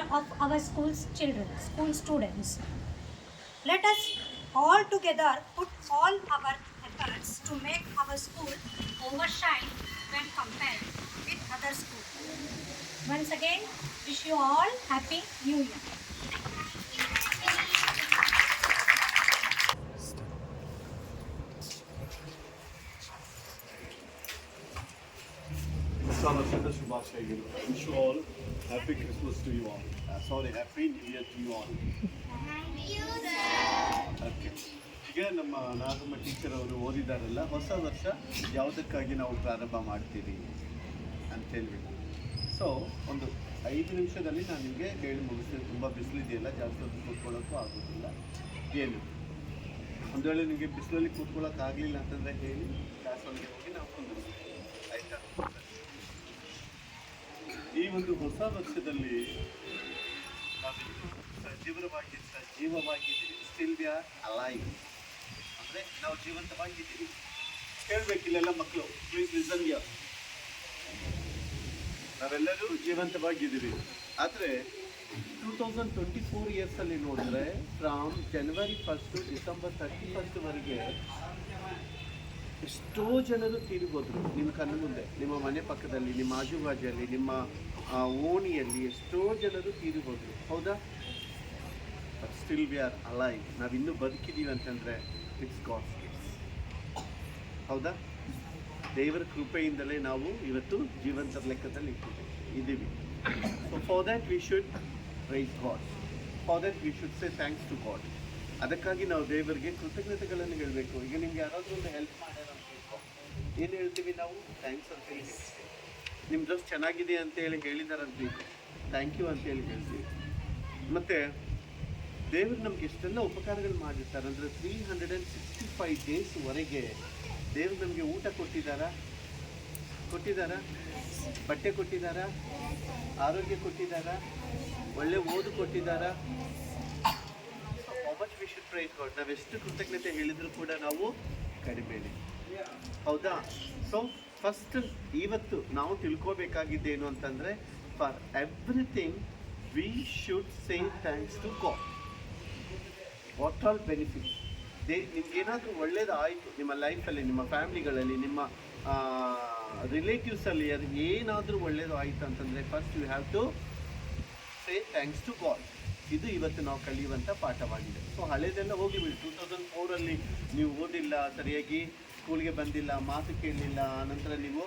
of our school's children, school students. Let us all together put all our efforts to make our school overshine when compared with other schools. Once again, wish you all Happy New Year. ಹೊಸ ವರ್ಷದ ಶುಭಾಶಯಗಳು. Wish you all happy Christmas to you all. Sorry, happy new year to you all. Okay, ಈಗ ನಮ್ಮ Nagamma teacher ಅವರು ಓದಿದಾರಲ್ಲ, ಹೊಸ ವರ್ಷ ಯಾವುದಕ್ಕಾಗಿ ನಾವು ಪ್ರಾರಂಭ ಮಾಡ್ತೀವಿ ಅಂತ ಹೇಳ್ಬಿಟ್ಟು. ಸೊ ಒಂದು 5 ನಿಮಿಷದಲ್ಲಿ ನಾನು ನಿಮಗೆ ಹೇಳಿ ಮುಗಿಸ್ತೀನಿ. ತುಂಬ ಬಿಸಿಲಿದೆಯಲ್ಲ, ಜಾಸ್ತಿ ಹೊತ್ತು ಕೂತ್ಕೊಳ್ಳೋಕ್ಕೂ ಆಗೋದಿಲ್ಲ. ಏನು ಒಂದು ವೇಳೆ ನಿಮಗೆ ಬಿಸಿಲಲ್ಲಿ ಕೂತ್ಕೊಳ್ಳೋಕ್ಕಾಗಲಿಲ್ಲ ಅಂತಂದರೆ ಹೇಳಿ, ಕ್ಲಾಸ್ ಒಳಗೆ ಹೋಗಿ ನಾವು ಕುಂದಿರ್ತೀವಿ, ಆಯಿತಾ? ಈ ಒಂದು ಹೊಸ ವರ್ಷದಲ್ಲಿ ನಾವಿನ್ನೂ ಸಜೀವವಾಗಿದ್ದೀವಿ. ಸ್ಟಿಲ್ ವಿ ಆರ್ ಅಲೈವ್, ಅಂದರೆ ನಾವು ಜೀವಂತವಾಗಿದ್ದೀವಿ. ಕೇಳಬೇಕಿಲ್ಲೆಲ್ಲ ಮಕ್ಕಳು, ಪ್ಲೀಸ್ ಲಿಸನ್ ಹಿಯರ್. ನಾವೆಲ್ಲರೂ ಜೀವಂತವಾಗಿದ್ದೀವಿ. ಆದರೆ 2024 ಇಯರ್ಸಲ್ಲಿ ನೋಡಿದ್ರೆ, ಫ್ರಮ್ ಜನವರಿ 1 ಟು ಡಿಸೆಂಬರ್ 31ವರೆಗೆ ಎಷ್ಟೋ ಜನರು ತೀರಿಗೋದ್ರು ನಿಮ್ಮ ಕಣ್ಣು ಮುಂದೆ, ನಿಮ್ಮ ಮನೆ ಪಕ್ಕದಲ್ಲಿ, ನಿಮ್ಮ ಆಜುಬಾಜಲ್ಲಿ, ನಿಮ್ಮ ಓಣಿಯಲ್ಲಿ ಎಷ್ಟೋ ಜನರು ತೀರಿಗೋದ್ರು, ಹೌದಾ? But still we are alive. ನಾವಿನ್ನೂ ಬದುಕಿದ್ದೀವಿ ಅಂತಂದರೆ ಇಟ್ಸ್ ಗಾಡ್ಸ್ ಗಿಫ್ಟ್ಸ್, ಹೌದಾ? ದೇವರ ಕೃಪೆಯಿಂದಲೇ ನಾವು ಇವತ್ತು ಜೀವಂತರ ಲೆಕ್ಕದಲ್ಲಿ ಇದ್ದೀವಿ. So for that we should praise God, for that we should say thanks to God. ಅದಕ್ಕಾಗಿ ನಾವು ದೇವರಿಗೆ ಕೃತಜ್ಞತೆಗಳನ್ನು ಹೇಳಬೇಕು. ಈಗ ನಿಮ್ಗೆ ಯಾರಾದರೂ ಒಂದು ಹೆಲ್ಪ್ ಮಾಡ್ಯಾರ ಅಂತ ಹೇಳ್ಕೊ, ಏನು ಹೇಳ್ತೀವಿ ನಾವು? ಥ್ಯಾಂಕ್ಸ್ ಅಂತ ಹೇಳಿ ಹೇಳ್ತೀವಿ. ನಿಮ್ಮ ಡ್ರೆಸ್ ಚೆನ್ನಾಗಿದೆ ಅಂತೇಳಿ ಹೇಳಿದಾರಂತ ಹೇಳ್ಕೊ, ಥ್ಯಾಂಕ್ ಯು ಅಂತೇಳಿ ಹೇಳ್ತೀವಿ. ಮತ್ತು ದೇವರು ನಮ್ಗೆ ಎಷ್ಟೆಲ್ಲ ಉಪಕಾರಗಳು ಮಾಡಿರ್ತಾರೆ ಅಂದರೆ, 365 ಡೇಸ್ವರೆಗೆ ದೇವರು ನಮಗೆ ಊಟ ಕೊಟ್ಟಿದ್ದಾರಾ? ಬಟ್ಟೆ ಕೊಟ್ಟಿದ್ದಾರಾ? ಆರೋಗ್ಯ ಕೊಟ್ಟಿದ್ದಾರಾ? ಒಳ್ಳೆ ಓದು ಕೊಟ್ಟಿದ್ದಾರಾ? How much we should praise God. ನಾವೆಷ್ಟು ಕೃತಜ್ಞತೆ ಹೇಳಿದರೂ ಕೂಡ ನಾವು ಕಡಿಮೆನೆ, ಹೌದಾ? ಸೊ ಫಸ್ಟ್ ಇವತ್ತು ನಾವು ತಿಳ್ಕೋಬೇಕಾಗಿದ್ದೇನು ಅಂತಂದರೆ, for everything we should say thanks to God. What all benefits ನಿಮ್ಗೇನಾದರೂ ಒಳ್ಳೇದು ಆಯಿತು ನಿಮ್ಮ ಲೈಫಲ್ಲಿ, ನಿಮ್ಮ ಫ್ಯಾಮಿಲಿಗಳಲ್ಲಿ, ನಿಮ್ಮ ರಿಲೇಟಿವ್ಸಲ್ಲಿ, ಅದು ಏನಾದರೂ ಒಳ್ಳೇದು ಆಯಿತು ಅಂತಂದರೆ, first you have to say thanks to God. ಇದು ಇವತ್ತು ನಾವು ಕಲಿಯುವಂಥ ಪಾಠವಾಗಿದೆ. ಸೊ ಹಳೇದೆಲ್ಲ ಹೋಗಿಬಿಡಿ. 2004 ನೀವು ಓದಿಲ್ಲ, ಸರಿಯಾಗಿ ಸ್ಕೂಲ್ಗೆ ಬಂದಿಲ್ಲ, ಮಾತು ಕೇಳಲಿಲ್ಲ, ಆನಂತರ ನೀವು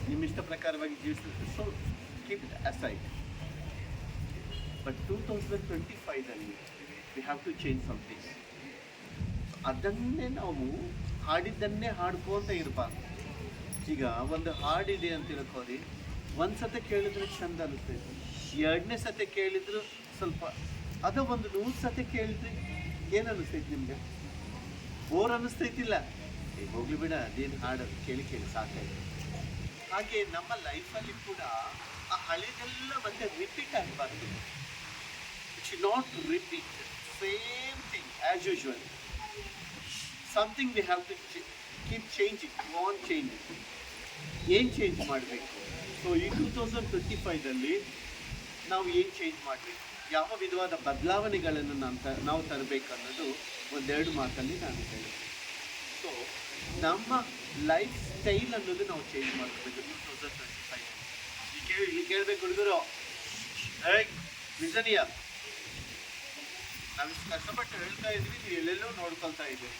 ನಿಮ್ಮ ಇಷ್ಟ ಪ್ರಕಾರವಾಗಿ ಜೀವಿಸಿದ್ರೆ, so keep it aside. But 2025 we have to change something. ಅದನ್ನೇ ನಾವು ಹಾಡಿದ್ದನ್ನೇ ಹಾಡ್ಕೋತ ಇರಬಾರ್ದು. ಈಗ ಒಂದು ಹಾಡಿದೆ ಅಂತ ತಿಳ್ಕೊಳ್ಳಿ, ಒಂದು ಸತಿ ಕೇಳಿದ್ರೆ ಚೆಂದ ಅನಿಸ್ತೈತಿ, 2ನೇ ಸತಿ ಕೇಳಿದ್ರು ಸ್ವಲ್ಪ, ಅದು ಒಂದು 100 ಸತಿ ಕೇಳಿದ್ರೆ ಏನು ಅನಿಸ್ತೈತಿ ನಿಮಗೆ? ಬೋರ್ ಅನ್ನಿಸ್ತೈತಿಲ್ಲ? ಈಗ ಹೋಗ್ಲಿ ಬಿಡ, ಅದೇನು ಹಾಡು ಕೇಳಿ ಸಾಕಾಯ್ತು. ಹಾಗೆ ನಮ್ಮ ಲೈಫಲ್ಲಿ ಕೂಡ ಆ ಹಳೆದೆಲ್ಲ ಮತ್ತೆ ರಿಪೀಟ್ ಆಗಬಾರ್ದು. It should not repeat same thing as usual. Something we have to keep changing, want changing. ಏನು ಚೇಂಜ್ ಮಾಡಬೇಕು? ಸೊ ಈ 2025 ನಾವು ಏನು ಚೇಂಜ್ ಮಾಡಬೇಕು, ಯಾವ ವಿಧವಾದ ಬದಲಾವಣೆಗಳನ್ನು ನಾವು ತರಬೇಕು ಅನ್ನೋದು 1-2 ಮಾತಲ್ಲಿ ನಾನು ಹೇಳ್ತೀನಿ. ಸೊ ನಮ್ಮ ಲೈಫ್ ಸ್ಟೈಲ್ ಅನ್ನೋದು ನಾವು ಚೇಂಜ್ ಮಾಡಬೇಕು 2025. ಇಲ್ಲಿ ಕೇಳಬೇಕು ಹುಡುಗರು, ವಿಜನಿಯ ನಾವು ಕಷ್ಟಪಟ್ಟು ಹೇಳ್ತಾ ಇದ್ವಿ, ನೀವು ಎಲ್ಲೆಲ್ಲೋ ನೋಡ್ಕೊಳ್ತಾ ಇದ್ದೀವಿ.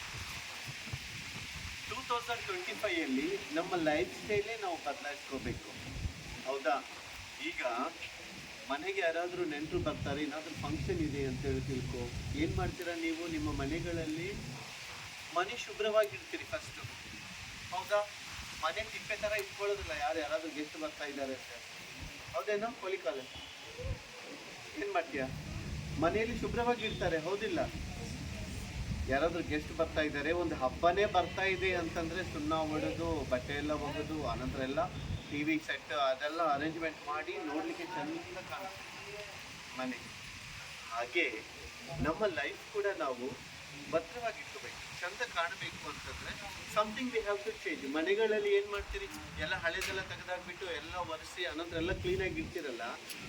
2025 ನಮ್ಮ ಲೈಫ್ ಸ್ಟೈಲೇ ನಾವು ಬದಲಾಯಿಸ್ಕೋಬೇಕು, ಹೌದಾ? ಈಗ ಮನೆಗೆ ಯಾರಾದರೂ ನೆಂಟರು ಬರ್ತಾರೆ, ಏನಾದರೂ ಫಂಕ್ಷನ್ ಇದೆ ಅಂತೇಳಿ ತಿಳ್ಕೊ, ಏನು ಮಾಡ್ತೀರಾ ನೀವು? ನಿಮ್ಮ ಮನೆಗಳಲ್ಲಿ ಮನೆ ಶುಭ್ರವಾಗಿರ್ತೀರಿ ಫಸ್ಟು, ಹೌದಾ? ಮನೆ ತಿಪ್ಪೆ ಥರ ಇಟ್ಕೊಳ್ಳೋದಿಲ್ಲ ಯಾರಾದರೂ ಗೆಸ್ಟ್ ಬರ್ತಾ ಇದ್ದಾರೆ ಅಂತ, ಹೌದೇನೋ? ಕೊಲಿಕಾಲ ಏನು ಮಾಡ್ತೀಯಾ? ಮನೆಯಲ್ಲಿ ಶುಭ್ರವಾಗಿರ್ತಾರೆ, ಹೌದಿಲ್ಲ? ಯಾರಾದರೂ ಗೆಸ್ಟ್ ಬರ್ತಾ ಇದ್ದಾರೆ, ಒಂದು ಹಬ್ಬನೇ ಬರ್ತಾ ಇದೆ ಅಂತಂದರೆ ಸುಣ್ಣ ಹೊಡೆದು, ಬಟ್ಟೆ ಎಲ್ಲ ಒಗೆದು, ಆನಂತರ ಎಲ್ಲ TV ಸೆಟ್ ಅದೆಲ್ಲ ಅರೇಂಜ್ಮೆಂಟ್ ಮಾಡಿ ನೋಡಲಿಕ್ಕೆ ಚೆಂದ ಕಾಣಿಸ್ತದೆ ಮನೆ. ಹಾಗೆ ನಮ್ಮ ಲೈಫ್ ಕೂಡ ನಾವು ಭದ್ರವಾಗಿಟ್ಕೋಬೇಕು, ಚೆಂದ ಕಾಣಬೇಕು ಅಂತಂದರೆ something we have to change. ಮನೆಗಳಲ್ಲಿ ಏನು ಮಾಡ್ತೀರಿ? ಎಲ್ಲ ಹಳೆದೆಲ್ಲ ತೆಗೆದಾಕ್ಬಿಟ್ಟು ಎಲ್ಲ ಒರೆಸಿ ಅನಂತರ ಎಲ್ಲ ಕ್ಲೀನಾಗಿ ಇರ್ತಿರಲ್ಲ,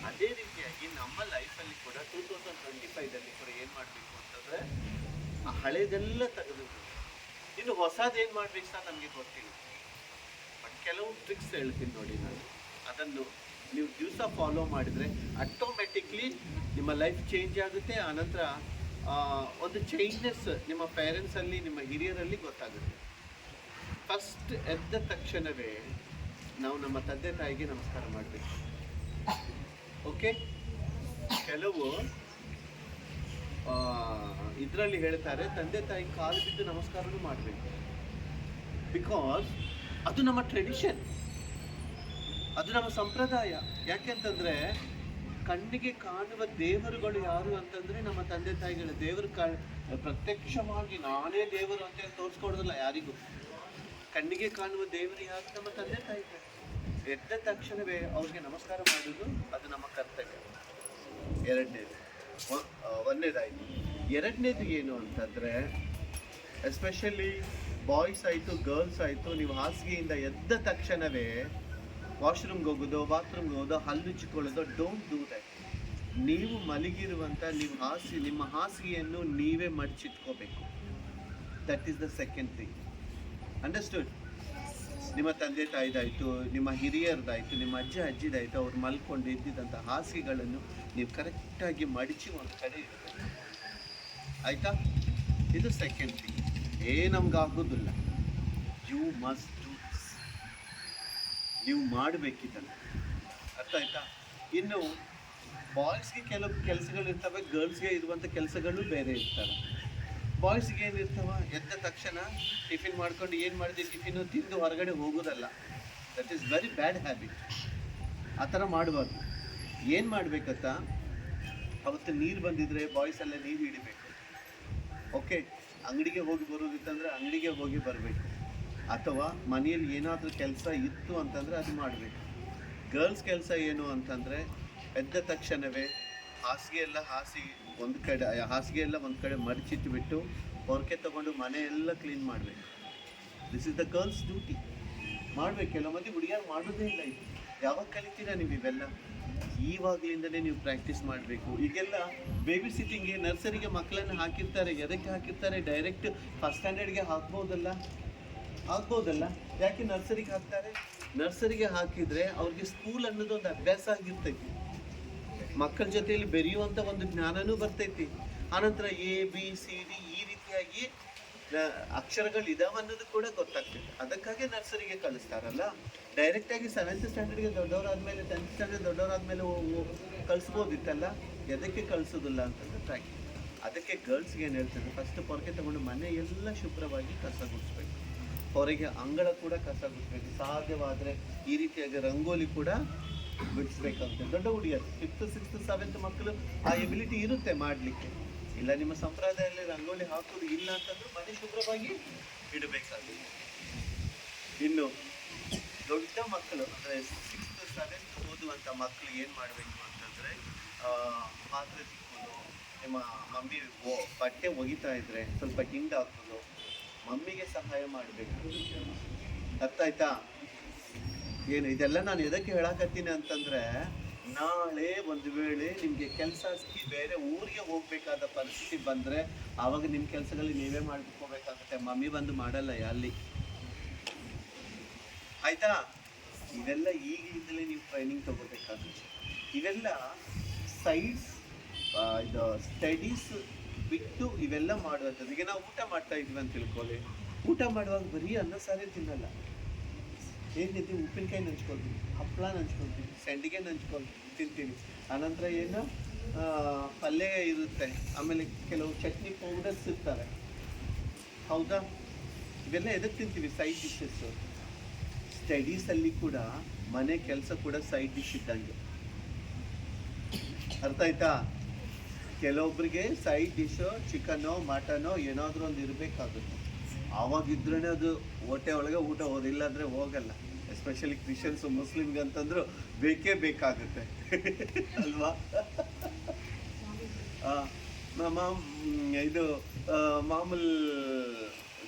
ಅದೇ ರೀತಿಯಾಗಿ ನಮ್ಮ ಲೈಫಲ್ಲಿ 2025 ಕೂಡ ಏನು ಮಾಡಬೇಕು ಅಂತಂದರೆ ಆ ಹಳೇದೆಲ್ಲ ತೆಗೆದು ಇನ್ನು ಹೊಸದು ಏನು ಮಾಡ್ಬೇಕು ಸಹ ನಮಗೆ ಗೊತ್ತಿಲ್ಲ. ಬಟ್ ಕೆಲವು ಟ್ರಿಕ್ಸ್ ಹೇಳ್ತೀನಿ ನೋಡಿ ನಾನು, ಅದನ್ನು ನೀವು ದಿವಸ ಫಾಲೋ ಮಾಡಿದರೆ ಆಟೋಮೆಟಿಕ್ಲಿ ನಿಮ್ಮ ಲೈಫ್ ಚೇಂಜ್ ಆಗುತ್ತೆ. ಆನಂತರ ಒಂದು ಚೇಂಜ್ನೆಸ್ ನಿಮ್ಮ ಪೇರೆಂಟ್ಸಲ್ಲಿ, ನಿಮ್ಮ ಹಿರಿಯರಲ್ಲಿ ಗೊತ್ತಾಗುತ್ತೆ. ಫಸ್ಟ್ ಎದ್ದ ತಕ್ಷಣವೇ ನಾವು ನಮ್ಮ ತಂದೆ ತಾಯಿಗೆ ನಮಸ್ಕಾರ ಮಾಡಬೇಕು. ಓಕೆ, ಕೆಲವು ಇದರಲ್ಲಿ ಹೇಳ್ತಾರೆ ತಂದೆ ತಾಯಿ ಕಾಲು ಬಿದ್ದು ನಮಸ್ಕಾರನೂ ಮಾಡಬೇಕು. ಬಿಕಾಸ್ ಅದು ನಮ್ಮ ಟ್ರೆಡಿಷನ್, ಅದು ನಮ್ಮ ಸಂಪ್ರದಾಯ. ಯಾಕೆಂತಂದರೆ ಕಣ್ಣಿಗೆ ಕಾಣುವ ದೇವರುಗಳು ಯಾರು ಅಂತಂದರೆ ನಮ್ಮ ತಂದೆ ತಾಯಿಗಳು. ದೇವರು ಪ್ರತ್ಯಕ್ಷವಾಗಿ ನಾನೇ ದೇವರು ಅಂತ ತೋರಿಸ್ಕೊಡೋದಿಲ್ಲ ಯಾರಿಗೂ. ಕಣ್ಣಿಗೆ ಕಾಣುವ ದೇವರು ಯಾರು? ನಮ್ಮ ತಂದೆ ತಾಯಿಗಳು. ಎದ್ದ ತಕ್ಷಣವೇ ಅವ್ರಿಗೆ ನಮಸ್ಕಾರ ಮಾಡೋದು ಅದು ನಮ್ಮ ಕರ್ತವ್ಯ. ಒಂದನೇದಾಯಿತು. ಎರಡನೇದು ಏನು ಅಂತಂದರೆ, ಎಸ್ಪೆಷಲಿ ಬಾಯ್ಸ್ ಆಯಿತು ಗರ್ಲ್ಸ್ ಆಯಿತು, ನೀವು ಹಾಸಿಗೆಯಿಂದ ಎದ್ದ ತಕ್ಷಣವೇ ವಾಶ್ರೂಮ್ಗೆ ಹೋಗೋದು, ಬಾತ್ರೂಮ್ಗೆ ಹೋಗೋದು, ಹಲ್ಲು ಉಜ್ಜಿಕೊಳ್ಳೋದು, ಡೋಂಟ್ ಡೂ ದಟ್. ನೀವು ಮಲಗಿರುವಂಥ ನಿಮ್ಮ ಹಾಸಿಗೆಯನ್ನು ನೀವೇ ಮಡಚಿಟ್ಕೋಬೇಕು. That is the second thing. Understood? ನಿಮ್ಮ ತಂದೆ ತಾಯಿದಾಯಿತು, ನಿಮ್ಮ ಹಿರಿಯರದಾಯಿತು, ನಿಮ್ಮ ಅಜ್ಜ ಅಜ್ಜಿದಾಯಿತು, ಅವ್ರು ಮಲ್ಕೊಂಡು ಇದ್ದಿದ್ದಂಥ ಹಾಸಿಗೆಗಳನ್ನು ನೀವು ಕರೆಕ್ಟಾಗಿ ಮಡಚಿ ಒಂದು ಕಡೆ ಇಡಬೇಕು. ಆಯಿತಾ? ಇದು ಸೆಕೆಂಡ್ ಥಿಂಗ್. ನಮ್ಗೆ ಆಗೋದಿಲ್ಲ. You must do this. ನೀವು ಮಾಡಬೇಕಿದ್ದನ್ನು. ಅರ್ಥ ಆಯ್ತಾ? ಇನ್ನು ಬಾಯ್ಸ್ಗೆ ಕೆಲವು ಕೆಲಸಗಳಿರ್ತವೆ, ಗರ್ಲ್ಸ್ಗೆ ಇರುವಂಥ ಕೆಲಸಗಳು ಬೇರೆ ಇರ್ತವೆ. ಬಾಯ್ಸ್ಗೆ ಏನಿರ್ತವ, ಎದ್ದ ತಕ್ಷಣ ಟಿಫಿನ್ ಮಾಡ್ಕೊಂಡು ಏನು ಮಾಡಿದೆ ಟಿಫಿನ್ನು ತಿಂದು ಹೊರಗಡೆ ಹೋಗೋದಲ್ಲ. That is very bad habit. ಆ ಥರ ಮಾಡಬಾರ್ದು. ಏನು ಮಾಡಬೇಕಂತ, ಅವತ್ತು ನೀರು ಬಂದಿದ್ರೆ ಬಾಯ್ಸ್ ಎಲ್ಲ ನೀರು ಹಿಡಿಬೇಕು. ಓಕೆ, ಅಂಗಡಿಗೆ ಹೋಗಿ ಬರೋದಿತ್ತಂದರೆ ಅಂಗಡಿಗೆ ಹೋಗಿ ಬರಬೇಕು. ಅಥವಾ ಮನೆಯಲ್ಲಿ ಏನಾದರೂ ಕೆಲಸ ಇತ್ತು ಅಂತಂದರೆ ಅದು ಮಾಡಬೇಕು. ಗರ್ಲ್ಸ್ ಕೆಲಸ ಏನು ಅಂತಂದರೆ ಎದ್ದ ತಕ್ಷಣವೇ ಹಾಸಿಗೆ ಎಲ್ಲ ಒಂದು ಕಡೆ ಮಡಚಿಟ್ಬಿಟ್ಟು ಹೊರಕೆ ತೊಗೊಂಡು ಮನೆ ಎಲ್ಲ ಕ್ಲೀನ್ ಮಾಡಬೇಕು. This is the girls duty. ಮಾಡಬೇಕು. ಕೆಲವು ಮಂದಿ ಹುಡುಗಿಯಾರು ಮಾಡೋದೇ ಇಲ್ಲ. ಇದು ಯಾವಾಗ ಕಲಿತೀರಾ ನೀವು ಇವೆಲ್ಲ? ಈವಾಗಲಿಂದಲೇ ನೀವು ಪ್ರಾಕ್ಟೀಸ್ ಮಾಡಬೇಕು. ಈಗೆಲ್ಲ ಬೇಬಿ ಸಿಟ್ಟಿಂಗ್ಗೆ ನರ್ಸರಿಗೆ ಮಕ್ಕಳನ್ನು ಹಾಕಿರ್ತಾರೆ. ಎದಕ್ಕೆ ಹಾಕಿರ್ತಾರೆ? ಡೈರೆಕ್ಟ್ ಫಸ್ಟ್ ಸ್ಟ್ಯಾಂಡರ್ಡ್ಗೆ ಆಗ್ಬೋದಲ್ಲ. ಯಾಕೆ ನರ್ಸರಿಗೆ ಹಾಕ್ತಾರೆ? ನರ್ಸರಿಗೆ ಹಾಕಿದರೆ ಅವ್ರಿಗೆ ಸ್ಕೂಲ್ ಅನ್ನೋದು ಒಂದು ಅಭ್ಯಾಸ ಆಗಿರ್ತೈತಿ. ಮಕ್ಕಳ ಜೊತೆಯಲ್ಲಿ ಬೆರೆಯುವಂಥ ಒಂದು ಜ್ಞಾನನೂ ಬರ್ತೈತಿ. ಆನಂತರ ABCD ಈ ರೀತಿಯಾಗಿ ಅಕ್ಷರಗಳು ಇದಾವೆ ಅನ್ನೋದು ಕೂಡ ಗೊತ್ತಾಗ್ತೈತಿ. ಅದಕ್ಕಾಗಿ ನರ್ಸರಿಗೆ ಕಳಿಸ್ತಾರಲ್ಲ. ಡೈರೆಕ್ಟಾಗಿ 7th ಸ್ಟ್ಯಾಂಡರ್ಡ್ಗೆ ದೊಡ್ಡವರಾದ್ಮೇಲೆ 10th ಸ್ಟ್ಯಾಂಡರ್ಡ್ ದೊಡ್ಡವರಾದ್ಮೇಲೆ ಕಳಿಸ್ಬೋದಿತ್ತಲ್ಲ. ಎದಕ್ಕೆ ಕಳಿಸೋದಿಲ್ಲ ಅಂತಂದ್ರೆ ಪ್ರಾಕ್ಟೀಸ್. ಅದಕ್ಕೆ ಗರ್ಲ್ಸ್ಗೆ ಏನು ಹೇಳ್ತಾರೆ, ಫಸ್ಟ್ ಪೊರಕೆ ತಗೊಂಡು ಮನೆ ಎಲ್ಲ ಶುಭ್ರವಾಗಿ ಕಸ ಗುಡಿಸ್ಬೇಕು. ಹೊರಗೆ ಅಂಗಳ ಕೂಡ ಕಸ ಗುಡಿಸ್ಬೇಕು. ಸಾಧ್ಯವಾದರೆ ಈ ರೀತಿಯಾಗಿ ರಂಗೋಲಿ ಕೂಡ ಬಿಡಿಸ್ಬೇಕಂತೆ. ದೊಡ್ಡ ಹುಡುಗಿಯರು 5th 6th 7th ಮಕ್ಕಳು ಆ ಎಬಿಲಿಟಿ ಇರುತ್ತೆ ಮಾಡಲಿಕ್ಕೆ. ಇಲ್ಲ ನಿಮ್ಮ ಸಂಪ್ರದಾಯದಲ್ಲಿ ರಂಗೋಲಿ ಹಾಕೋದು ಇಲ್ಲ ಅಂತಂದ್ರೆ ಮನೆ ಶುಭ್ರವಾಗಿ ಇಡಬೇಕಾಗುತ್ತೆ. ಇನ್ನು ದೊಡ್ಡ ಮಕ್ಕಳು ಅಂದರೆ 6th 7th ಓದುವಂಥ ಮಕ್ಕಳು ಏನು ಮಾಡಬೇಕು ಅಂತಂದರೆ, ಪಾತ್ರೆ ತಿಕ್ಕೋದು, ನಿಮ್ಮ ಮಮ್ಮಿ ಬಟ್ಟೆ ಒಗಿತಾ ಇದ್ರೆ ಸ್ವಲ್ಪ ಹಿಂಡು ಹಾಕೋದು, ಮಮ್ಮಿಗೆ ಸಹಾಯ ಮಾಡಬೇಕು. ಅರ್ಥ ಆಯ್ತಾ? ಏನು ಇದೆಲ್ಲ ನಾನು ಎದಕ್ಕೆ ಹೇಳಕತ್ತೀನಿ ಅಂತಂದರೆ, ನಾಳೆ ಒಂದು ವೇಳೆ ನಿಮಗೆ ಕೆಲಸ ಸಿಕ್ಕಿ ಬೇರೆ ಊರಿಗೆ ಹೋಗಬೇಕಾದ ಪರಿಸ್ಥಿತಿ ಬಂದರೆ ಆವಾಗ ನಿಮ್ಮ ಕೆಲಸಗಳಲ್ಲಿ ನೀವೇ ಮಾಡ್ಕೋಬೇಕಾಗುತ್ತೆ. ಮಮ್ಮಿ ಬಂದು ಮಾಡಲ್ಲ ಅಲ್ಲಿ. ಆಯಿತಾ? ಇವೆಲ್ಲ ಈಗಲಿಂದಲೇ ನೀವು ಟ್ರೈನಿಂಗ್ ತೊಗೋಬೇಕಾಗುತ್ತೆ. ಇವೆಲ್ಲ ಸೈಡ್ಸ್ ಇದು ಸ್ಟಡೀಸ್ ಬಿಟ್ಟು ಇವೆಲ್ಲ ಮಾಡುವಂಥದ್ದು. ಈಗ ನಾವು ಊಟ ಮಾಡ್ತಾ ಇದ್ವಿ ಅಂತ ತಿಳ್ಕೊಳ್ಳಿ. ಊಟ ಮಾಡುವಾಗ ಬರೀ ಅನ್ನ ಸಾರೇ ತಿನ್ನಲ್ಲ. ಏನು ತಿಂತೀವಿ? ಉಪ್ಪಿನಕಾಯಿ ನಂಚ್ಕೊಳ್ತೀವಿ, ಹಪ್ಪಳ ನಂಚ್ಕೊಳ್ತೀವಿ, ಸಂಡಿಗೆ ತಿಂತೀವಿ. ಆನಂತರ ಏನು ಪಲ್ಯ ಇರುತ್ತೆ. ಆಮೇಲೆ ಕೆಲವು ಚಟ್ನಿ ಪೌಡರ್ಸ್ ಇರ್ತಾರೆ. ಹೌದಾ? ಇವೆಲ್ಲ ಎದಕ್ಕೆ ತಿಂತೀವಿ? Side dishes. ಸ್ಟಡೀಸಲ್ಲಿ ಕೂಡ ಮನೆ ಕೆಲಸ ಕೂಡ ಸೈಡ್ ಡಿಶ್ ಇದ್ದಂಗೆ. ಅರ್ಥ ಆಯ್ತಾ? ಕೆಲವೊಬ್ಬರಿಗೆ ಸೈಡ್ ಡಿಶು ಚಿಕನೋ ಮಟನೋ ಏನಾದರೂ ಒಂದು ಇರಬೇಕಾಗುತ್ತೆ. ಆವಾಗಿದ್ರೇ ಅದು ಹೊಟ್ಟೆ ಒಳಗೆ ಊಟ ಹೋದಿಲ್ಲ ಅಂದರೆ ಹೋಗಲ್ಲ. ಎಸ್ಪೆಷಲಿ ಕ್ರಿಶ್ಚಿಯನ್ಸು ಮುಸ್ಲಿಮ್ಗೆ ಅಂತಂದ್ರು ಬೇಕೇ ಬೇಕಾಗುತ್ತೆ ಅಲ್ವಾ? ಇದು ಮಾಮೂಲು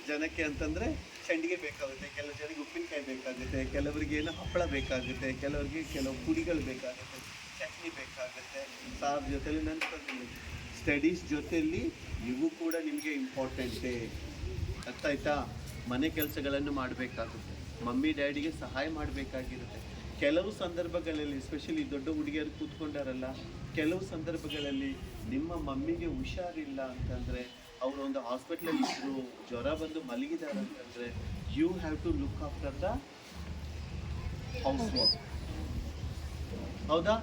ಜನಕ್ಕೆ ಅಂತಂದರೆ ಸಂಡಿಗೆ ಬೇಕಾಗುತ್ತೆ, ಕೆಲವು ಜನಕ್ಕೆ ಉಪ್ಪಿನಕಾಯಿ ಬೇಕಾಗುತ್ತೆ, ಕೆಲವರಿಗೆ ಏನೋ ಹಪ್ಪಳ ಬೇಕಾಗುತ್ತೆ, ಕೆಲವರಿಗೆ ಕೆಲವು ಪುಡಿಗಳು ಬೇಕಾಗುತ್ತೆ, ಕಂಪ್ನಿ ಬೇಕಾಗುತ್ತೆ, ಸಾರ್ ಜೊತೆಲಿ ನನ್ನ ಸ್ಟಡೀಸ್ ಜೊತೆಯಲ್ಲಿ ಇವು ಕೂಡ ನಿಮಗೆ ಇಂಪಾರ್ಟೆಂಟೇ. ಅರ್ಥ ಆಯ್ತಾ? ಮನೆ ಕೆಲಸಗಳನ್ನು ಮಾಡಬೇಕಾಗುತ್ತೆ, ಮಮ್ಮಿ ಡ್ಯಾಡಿಗೆ ಸಹಾಯ ಮಾಡಬೇಕಾಗಿರುತ್ತೆ. ಕೆಲವು ಸಂದರ್ಭಗಳಲ್ಲಿ ಎಸ್ಪೆಷಲಿ ದೊಡ್ಡ ಹುಡುಗಿಯರು ಕೂತ್ಕೊಂಡಾರಲ್ಲ, ಕೆಲವು ಸಂದರ್ಭಗಳಲ್ಲಿ ನಿಮ್ಮ ಮಮ್ಮಿಗೆ ಹುಷಾರಿಲ್ಲ ಅಂತಂದರೆ, ಅವರು ಒಂದು ಹಾಸ್ಪಿಟ್ಲಲ್ಲಿ ಇದ್ದರು, ಜ್ವರ ಬಂದು ಮಲಗಿದ್ದಾರೆ ಅಂತಂದರೆ, you have to look after the house work. ಹೌದಾ?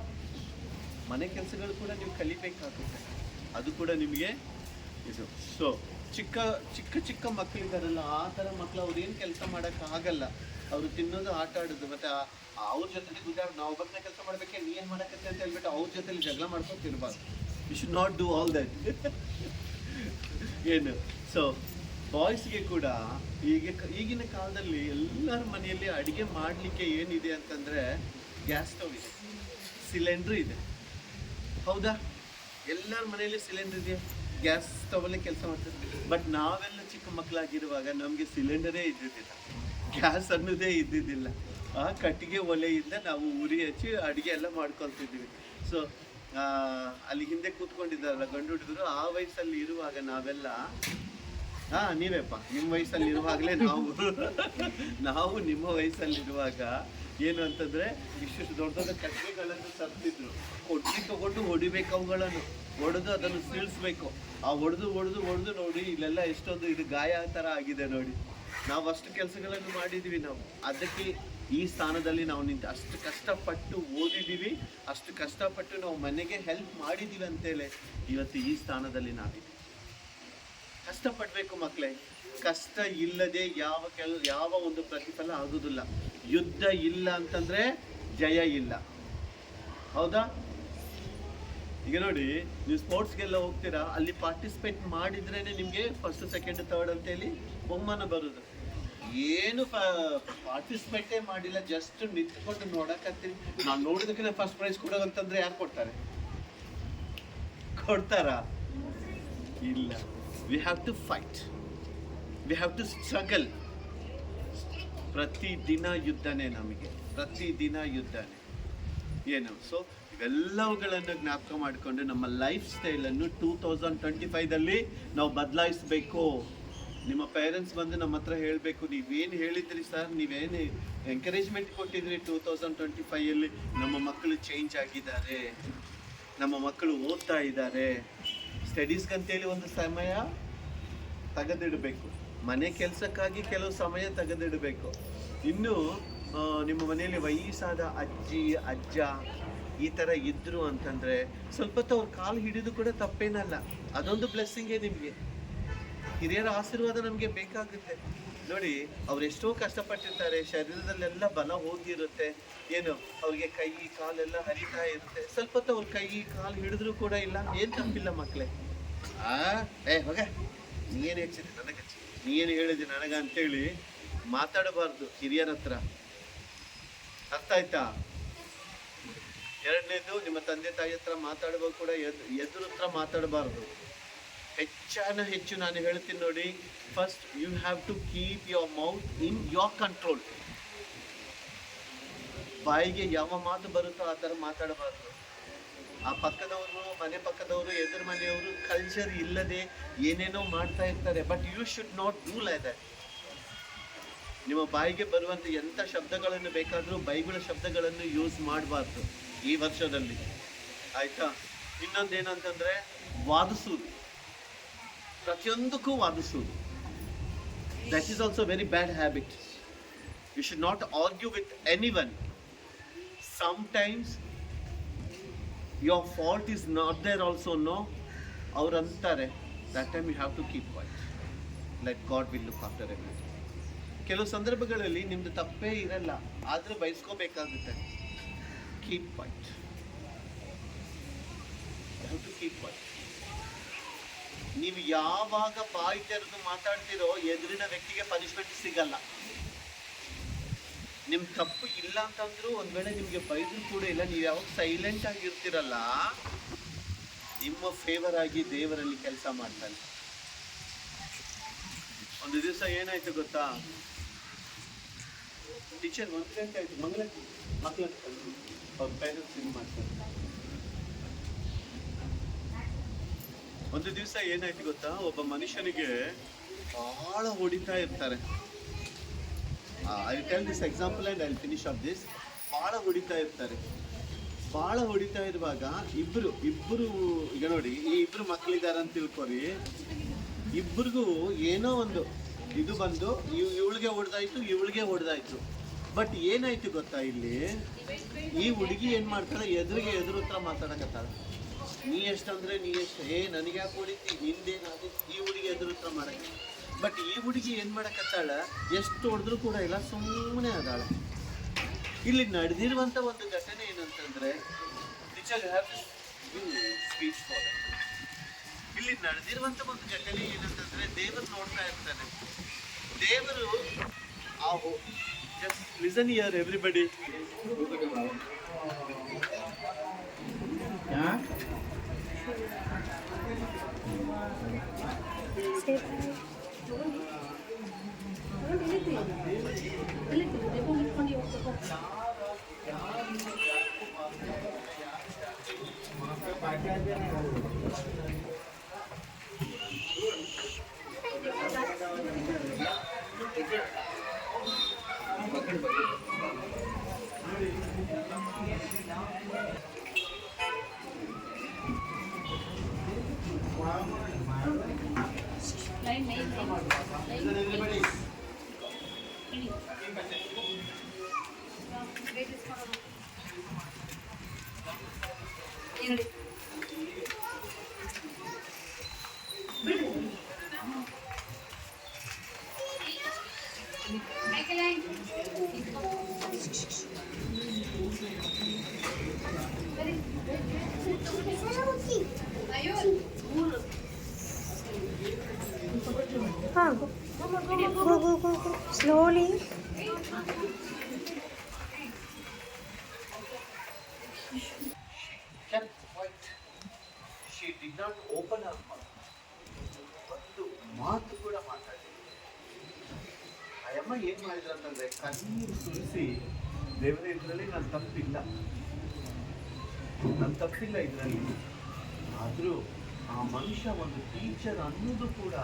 ಮನೆ ಕೆಲಸಗಳು ಕೂಡ ನೀವು ಕಲಿಬೇಕಾಗುತ್ತೆ, ಅದು ಕೂಡ ನಿಮಗೆ ಇದು. ಸೊ ಚಿಕ್ಕ ಚಿಕ್ಕ ಚಿಕ್ಕ ಮಕ್ಕಳಿದ್ದಾರಲ್ಲ, ಆ ಥರ ಮಕ್ಕಳು ಅವ್ರು ಏನು ಕೆಲಸ ಮಾಡೋಕ್ಕಾಗಲ್ಲ, ಅವರು ತಿನ್ನೋದು ಆಟ ಆಡೋದು, ಮತ್ತು ಅವ್ರ ಜೊತೆಲಿ ಗುಜಾರ್ ನಾವು ಒಬ್ಬನೇ ಕೆಲಸ ಮಾಡಬೇಕೆ, ನೀ ಏನು ಮಾಡೋಕ್ಕತ್ತೆ ಅಂತ ಹೇಳ್ಬಿಟ್ಟು ಅವ್ರ ಜೊತೆಲಿ ಜಗಳ ಮಾಡ್ಕೊತಿರ್ಬಾರ್ದು. You should not do all that. ಏನು ಸೊ ಬಾಯ್ಸ್ಗೆ ಕೂಡ ಈಗಿನ ಕಾಲದಲ್ಲಿ ಎಲ್ಲರ ಮನೆಯಲ್ಲಿ ಅಡುಗೆ ಮಾಡಲಿಕ್ಕೆ ಏನಿದೆ ಅಂತಂದರೆ ಗ್ಯಾಸ್ ಸ್ಟವ್ ಇದೆ, ಸಿಲಿಂಡ್ರ್ ಇದೆ. ಹೌದಾ? ಎಲ್ಲರ ಮನೆಯಲ್ಲಿ ಸಿಲಿಂಡರ್ ಇದೆ, ಗ್ಯಾಸ್ ಸ್ಟವಲ್ಲೇ ಕೆಲಸ ಮಾಡ್ತಾರೆ. ಬಟ್ ನಾವೆಲ್ಲ ಚಿಕ್ಕ ಮಕ್ಕಳಾಗಿರುವಾಗ ನಮಗೆ ಸಿಲಿಂಡರೇ ಇದ್ದಿದ್ದಿಲ್ಲ, ಗ್ಯಾಸ್ ಅನ್ನೋದೇ ಇದ್ದಿದ್ದಿಲ್ಲ. ಆ ಕಟ್ಟಿಗೆ ಒಲೆಯಿಂದ ನಾವು ಉರಿ ಹಚ್ಚಿ ಅಡುಗೆ ಎಲ್ಲ ಮಾಡ್ಕೊಳ್ತಿದ್ವಿ. ಸೊ ಅಲ್ಲಿ ಹಿಂದೆ ಕೂತ್ಕೊಂಡಿದ್ದಾರಲ್ಲ ಗಂಡು ಹುಡುಗರು, ಆ ವಯಸ್ಸಲ್ಲಿ ಇರುವಾಗ ನಾವೆಲ್ಲ ನೀವೇಪ್ಪ ನಿಮ್ಮ ವಯಸ್ಸಲ್ಲಿ ಇರುವಾಗಲೇ ನಾವು ನಿಮ್ಮ ವಯಸ್ಸಲ್ಲಿರುವಾಗ ಏನು ಅಂತಂದರೆ ಇಷ್ಟು ದೊಡ್ಡ ದೊಡ್ಡ ಕಟ್ಟಿಗೆಗಳನ್ನು ತರ್ತಿದ್ರು, ಕೊಡ್ಲಿ ತಗೊಂಡು ಹೊಡಿಬೇಕು, ಅವುಗಳನ್ನು ಹೊಡೆದು ಅದನ್ನು ಸೀಳಿಸ್ಬೇಕು. ಆ ಹೊಡೆದು ನೋಡಿ ಇಲ್ಲೆಲ್ಲ ಎಷ್ಟೊಂದು ಇದು ಗಾಯ ಥರ ಆಗಿದೆ ನೋಡಿ. ನಾವು ಅಷ್ಟು ಕೆಲಸಗಳನ್ನು ಮಾಡಿದ್ದೀವಿ. ನಾವು ಅದಕ್ಕೆ ಈ ಸ್ಥಾನದಲ್ಲಿ ನಾವು ನಿಂತು ಅಷ್ಟು ಕಷ್ಟಪಟ್ಟು ಓದಿದ್ದೀವಿ, ಅಷ್ಟು ಕಷ್ಟಪಟ್ಟು ನಾವು ಮನೆಗೆ ಹೆಲ್ಪ್ ಮಾಡಿದ್ದೀವಿ ಅಂತೇಳಿ ಇವತ್ತು ಈ ಸ್ಥಾನದಲ್ಲಿ ನಾವಿದ್ದೀವಿ. ಕಷ್ಟಪಡಬೇಕು ಮಕ್ಕಳೇ, ಕಷ್ಟ ಇಲ್ಲದೆ ಯಾವ ಒಂದು ಪ್ರತಿಫಲ ಆಗೋದಿಲ್ಲ. ಯುದ್ಧ ಇಲ್ಲ ಅಂತಂದರೆ ಜಯ ಇಲ್ಲ. ಹೌದಾ? ಈಗ ನೋಡಿ, ನೀವು ಸ್ಪೋರ್ಟ್ಸ್ಗೆಲ್ಲ ಹೋಗ್ತೀರಾ, ಅಲ್ಲಿ ಪಾರ್ಟಿಸಿಪೇಟ್ ಮಾಡಿದ್ರೇ ನಿಮಗೆ ಫಸ್ಟ್ ಸೆಕೆಂಡ್ ಥರ್ಡ್ ಅಂತೇಳಿ ಬಹುಮಾನ ಬರೋದು. ಏನು ಪಾರ್ಟಿಸಿಪೇಟೇ ಮಾಡಿಲ್ಲ, ಜಸ್ಟ್ ನಿಂತ್ಕೊಂಡು ನೋಡಕತ್ತೀವಿ. ನಾವು ನೋಡಿದಕ್ಕೆ ಫಸ್ಟ್ ಪ್ರೈಸ್ ಕೊಡೋದಂತಂದ್ರೆ ಯಾರು ಕೊಡ್ತಾರಾ? ಇಲ್ಲ. We have to fight, we have to struggle. ಪ್ರತಿದಿನ ಯುದ್ಧನೇ ನಮಗೆ, ಪ್ರತಿದಿನ ಯುದ್ಧನೇ. ಏನು ಸೊ ಇವೆಲ್ಲವುಗಳನ್ನು ಜ್ಞಾಪಕ ಮಾಡಿಕೊಂಡು ನಮ್ಮ ಲೈಫ್ ಸ್ಟೈಲನ್ನು 2025ದಲ್ಲಿ ನಾವು ಬದಲಾಯಿಸಬೇಕು. ನಿಮ್ಮ ಪೇರೆಂಟ್ಸ್ ಬಂದು ನಮ್ಮ ಹತ್ರ ಹೇಳಬೇಕು, ನೀವೇನು ಹೇಳಿದ್ರಿ ಸರ್, ನೀವೇನು ಎಂಕರೇಜ್ಮೆಂಟ್ ಕೊಟ್ಟಿದ್ರಿ 2025ಯಲ್ಲಿ, ನಮ್ಮ ಮಕ್ಕಳು ಚೇಂಜ್ ಆಗಿದ್ದಾರೆ, ನಮ್ಮ ಮಕ್ಕಳು ಓದ್ತಾ ಇದ್ದಾರೆ. ಸ್ಟಡೀಸ್ಗಂತೇಳಿ ಒಂದು ಸಮಯ ತೆಗೆದಿಡಬೇಕು, ಮನೆ ಕೆಲಸಕ್ಕಾಗಿ ಕೆಲವು ಸಮಯ ತೆಗೆದಿಡಬೇಕು. ಇನ್ನು ನಿಮ್ಮ ಮನೆಯಲ್ಲಿ ವಯಸ್ಸಾದ ಅಜ್ಜಿ ಅಜ್ಜ ಈ ಥರ ಇದ್ದರು ಅಂತಂದರೆ ಸ್ವಲ್ಪ ಹೊತ್ತು ಅವ್ರ ಕಾಲು ಹಿಡಿದು ಕೂಡ ತಪ್ಪೇನಲ್ಲ, ಅದೊಂದು ಬ್ಲೆಸ್ಸಿಂಗೇ ನಿಮಗೆ. ಹಿರಿಯರ ಆಶೀರ್ವಾದ ನಮಗೆ ಬೇಕಾಗುತ್ತೆ. ನೋಡಿ, ಅವ್ರು ಎಷ್ಟೋ ಕಷ್ಟಪಟ್ಟಿರ್ತಾರೆ, ಶರೀರದಲ್ಲೆಲ್ಲ ಬಲ ಹೋಗಿರುತ್ತೆ, ಏನು ಅವ್ರಿಗೆ ಕೈ ಕಾಲೆಲ್ಲ ಹರಿತಾ ಇರುತ್ತೆ. ಸ್ವಲ್ಪ ಹೊತ್ತು ಅವ್ರ ಕೈ ಕಾಲು ಹಿಡಿದ್ರು ಕೂಡ ಇಲ್ಲ, ಏನು ತಪ್ಪಿಲ್ಲ ಮಕ್ಕಳೇ. ಹೋಗ ನೀನು ಹೆಚ್ಚಿದೆ ನನಗೆ ಹಚ್ಚಿ, ನೀನು ಹೇಳಿದೆ ನನಗೆ ಅಂತೇಳಿ ಮಾತಾಡಬಾರ್ದು ಹಿರಿಯರ ಹತ್ರ. ಅರ್ಥ ಆಯ್ತಾ? ಎರಡನೇದು, ನಿಮ್ಮ ತಂದೆ ತಾಯಿ ಹತ್ರ ಮಾತಾಡುವಾಗ ಕೂಡ ಎದುರು ಹತ್ರ ಮಾತಾಡಬಾರ್ದು. ಹೆಚ್ಚು ನಾನು ಹೇಳ್ತೀನಿ ನೋಡಿ, first you have to keep your mouth in your control. ಬಾಯಿಗೆ ಯಾವ ಮಾತು ಬರುತ್ತೋ ಆ ಥರ ಮಾತಾಡಬಾರ್ದು. ಆ ಪಕ್ಕದವರು, ಮನೆ ಪಕ್ಕದವರು, ಎದುರು ಮನೆಯವರು ಕಲ್ಚರ್ ಇಲ್ಲದೆ ಏನೇನೋ ಮಾಡ್ತಾ ಇರ್ತಾರೆ. But you should not do like that. ನಿಮ್ಮ ಬಾಯಿಗೆ ಬರುವಂಥ ಎಂಥ ಶಬ್ದಗಳನ್ನು ಬೇಕಾದರೂ ಬೈಗುಳ ಶಬ್ದಗಳನ್ನು ಯೂಸ್ ಮಾಡಬಾರ್ದು ಈ ವರ್ಷದಲ್ಲಿ. ಆಯಿತಾ? ಇನ್ನೊಂದೇನಂತಂದರೆ ವಾದಿಸೋದು, ಪ್ರತಿಯೊಂದಕ್ಕೂ ವಾದಿಸೋದು. That is also very bad habit. You should not argue with anyone. Sometimes your fault is not there also. No, ಅವ್ರು ಅಂತಾರೆ, that time you have to keep quiet. Let God will look after everything. ಕೆಲವು ಸಂದರ್ಭಗಳಲ್ಲಿ ನಿಮ್ಮದು ತಪ್ಪೇ ಇರಲ್ಲ, ಆದರೆ ಬಯಸ್ಕೋಬೇಕಾಗುತ್ತೆ. Keep quiet. You have to keep quiet. ನೀವು ಯಾವಾಗ ಬಾಯಿ ತೆರೆದು ಮಾತಾಡ್ತೀರೋ ಎದುರಿನ ವ್ಯಕ್ತಿಗೆ ಪನಿಷ್ಮೆಂಟ್ ಸಿಗಲ್ಲ. ನಿಮ್ಮ ತಪ್ಪು ಇಲ್ಲ ಅಂತಂದ್ರೂ, ಒಂದು ವೇಳೆ ನಿಮಗೆ ಬೈದ್ರು ಕೂಡ ಇಲ್ಲ, ನೀವು ಯಾವಾಗ ಸೈಲೆಂಟ್ ಆಗಿರ್ತೀರಲ್ಲ, ನಿಮ್ಮ ಫೇವರ್ ಆಗಿ ದೇವರಲ್ಲಿ ಕೆಲಸ ಮಾಡ್ತಾನೆ. ಒಂದು ದಿವಸ ಏನಾಯ್ತು ಗೊತ್ತಾ, ಟೀಚರ್ 1 ಗಂಟೆ ಆಯ್ತು, ಮಕ್ಕಳ ಅವ್ರ ಪೇರೆಂಟ್ಸ್ ಇದು ಮಾಡ್ತಾರೆ. ಒಂದು ದಿವಸ ಏನಾಯ್ತು ಗೊತ್ತಾ, ಒಬ್ಬ ಮನುಷ್ಯನಿಗೆ ಬಹಳ ಹೊಡಿತಾ ಇರ್ತಾರೆ. I tell this example and I finish of this. ಭಾಳ ಹೊಡಿತಾ ಇರ್ತಾರೆ. ಭಾಳ ಹೊಡಿತಾ ಇರುವಾಗ ಇಬ್ಬರು ಈಗ ನೋಡಿ, ಈ ಇಬ್ಬರು ಮಕ್ಕಳಿದ್ದಾರೆ ಅಂತ ತಿಳ್ಕೊರಿ. ಇಬ್ಬರಿಗೂ ಏನೋ ಒಂದು ಇದು ಬಂದು ಇವಳಿಗೆ ಹೊಡೆದಾಯ್ತು, ಇವಳಿಗೆ ಹೊಡೆದಾಯ್ತು. ಬಟ್ ಏನಾಯ್ತು ಗೊತ್ತಾ, ಇಲ್ಲಿ ಈ ಹುಡುಗಿ ಏನು ಮಾಡ್ತಾಳೆ, ಎದುರು ಉತ್ತರ ಮಾತಾಡಕತ್ತಾಳೆ. ನೀ ಎಷ್ಟಂದ್ರೆ ನೀ ಎಷ್ಟು, ನನಗೆ ಯಾಕೆ ಹೊಡಿತಿ, ನಿಂದೇನಾದ, ಈ ಹುಡುಗಿ ಎದುರು ಉತ್ತರ ಮಾಡಕ್ಕೆ. ಬಟ್ ಈ ಹುಡುಗಿ ಏನು ಮಾಡಕತ್ತಾಳ, ಎಷ್ಟು ಹೊಡೆದ್ರು ಕೂಡ ಇಲ್ಲ, ಸುಮ್ಮನೆ ಅದಾಳ. ಇಲ್ಲಿ ನಡೆದಿರುವಂಥ ಒಂದು ಘಟನೆ ಏನಂತಂದ್ರೆ, ಸ್ಪೀಚ್ ಫಾರ್ ಇಲ್ಲಿ ನಡೆದಿರುವಂಥ ಒಂದು ಘಟನೆ ಏನಂತಂದ್ರೆ, ದೇವರು ನೋಡ್ತಾ ಇರ್ತಾನೆ. ದೇವರು just listen here everybody. Go. Slowly. Kept quiet. She did not open her mouth. ಒಂದು ಮಾತು ಕೂಡ ಮಾತಾಡಿ. ಆ ಅಮ್ಮ ಏನು ಮಾಡಿದ್ರು ಅಂತಂದ್ರೆ, ಕಣ್ಣೀರು ಸುರಿಸಿ, ದೇವರೇ ಇದರಲ್ಲಿ ನನ್ನ ತಪ್ಪಿಲ್ಲ ಇದರಲ್ಲಿ. ಆದರೂ ಆ ಮನುಷ್ಯ ಒಂದು ಟೀಚರ್ ಅನ್ನೋದು ಕೂಡ